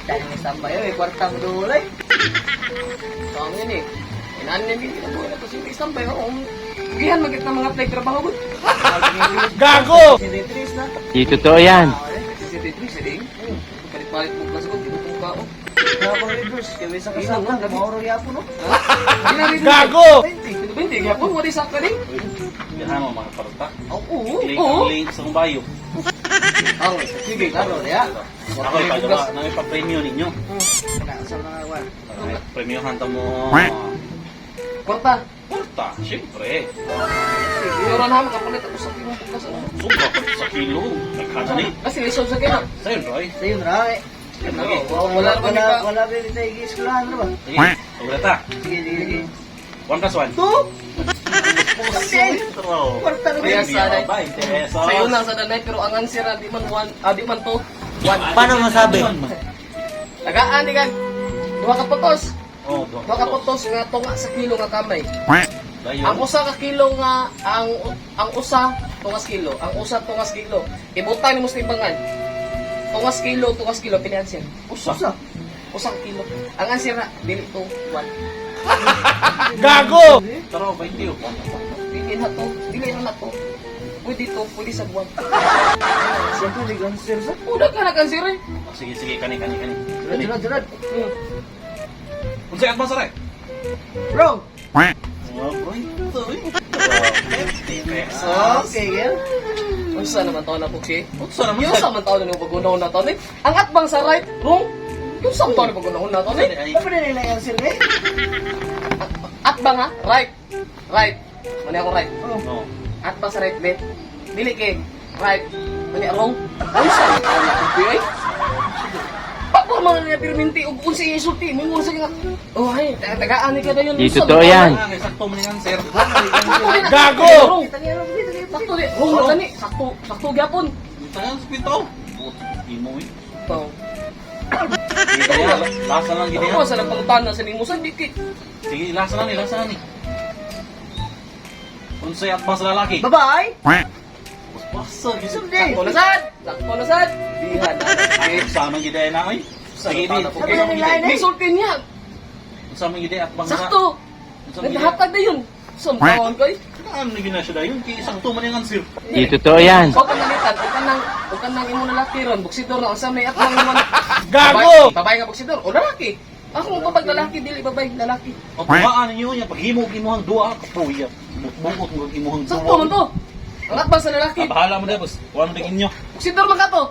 Tanong ni Sambay, kwarta mo dulay. So, ang yun Inanin niya hindi na buhay na to si Sambay. Gihan magit na mga play trabaho. Gago! Sinitris na. Di totoo yan. Sinitris, hindi. Palit-palit mo kasi kung dito kong kao. Habang reverse, kaya sa kasama, mauro yapo, no? Gago! 20, yapon, wala sa ka rin. Yan mo mga parta. Oo, Link ang link sa bayo. Sige, klaro, ya. Ako ipagawa na ipa-premium ninyo. Sa mga wan. Premium hanta mo. Kwarta. Porta, syempre. Iuran naman, kapalit ako sa pinong pagkas. Sobra pa sa kilo. Nagkana ni. Kasi lisod sa kina. Sa'yo, Roy. Sayun, Ray. Wala ba ni tayo giskulahan, ano ba? Sige, ulit ha. Sige. 1 plus 1. 2? Kwarta na Kaya ba? sa Sayo lang sa danay, pero ang answer di man 1, di man 2. 1. Paano masabi? Tagaan ni kan. Duha ka putos. Oh, Duha ka putos nga tunga sa kilo nga kamay. Dayon. Ang usa ka kilo nga ang usa tungas kilo. Ang usa tungas kilo. Ibutang ni mo sa timbangan. Tungas kilo pili answer. Usa. Usa ka kilo. Ang answer na dili to 1. Gago! Taro, 20 o. Pili na to. Dili na to. Pwede to, pwede sa buwan. Siyempre, di answer sa... Udah ka nag-answer eh. Sige, kani. Junad. Kung sa'yo at masaray. Wrong. Oh, Roy. Sorry. 50 pesos. Okay, yan. Unsa naman taon na puksi? Unsa naman Yung sa man taon na pag-unahon na taon eh. Ang atbang sa right, wrong. Yung sa taon na pag-unahon na taon eh. Ano na nila yung answer eh? Atbang ha, right. Right. Mani ako right. No. Atbang sa right, bet. Dili kay right. Mani wrong. Unsa na taon na puksi eh. Pagpag mga nga pirminti, unsa yung insulti, may unsa nga. Oh, ay, tagaan ni ka na yun. Di totoo yan. Sakto mo yung answer. Gago! Sakto di. Wrong na gani. Sakto gyapon. Tangan sa pito. Imo eh. To. Kaya, lasa lang gini Ako ha. sa nagpangutana sa nimo sa dikit. Sige, lasa lang ni. Kung sa'yo at mas lalaki. Bye-bye. Basta, gisip Sakto na sad. Dihan na. Ay, sama gidaya na ay. Sige, di. Sabi na nila may sulti niya. Sama gidaya at bangsa. Sakto. Naghatag na yun. Sumpawon ko eh. Ano na ginasya na yun? Kaya sakto man yung answer. Di totoo yan. Huwag kang nalitan. Huwag kang nang imo lalaki ron. Buksidor na. Ang samay at nang naman. Gago! Babae nga buksidor. O lalaki. Ako mo pag lalaki. Dili babae. Lalaki. O tumaan ninyo niya. Pag himog-imuhang dua, kapuya. Bukot mo imuhang Sakto man to. Ang atbang sa lalaki. Bahala mo na, boss. Kuha mo na inyo. Buksidor man ka to.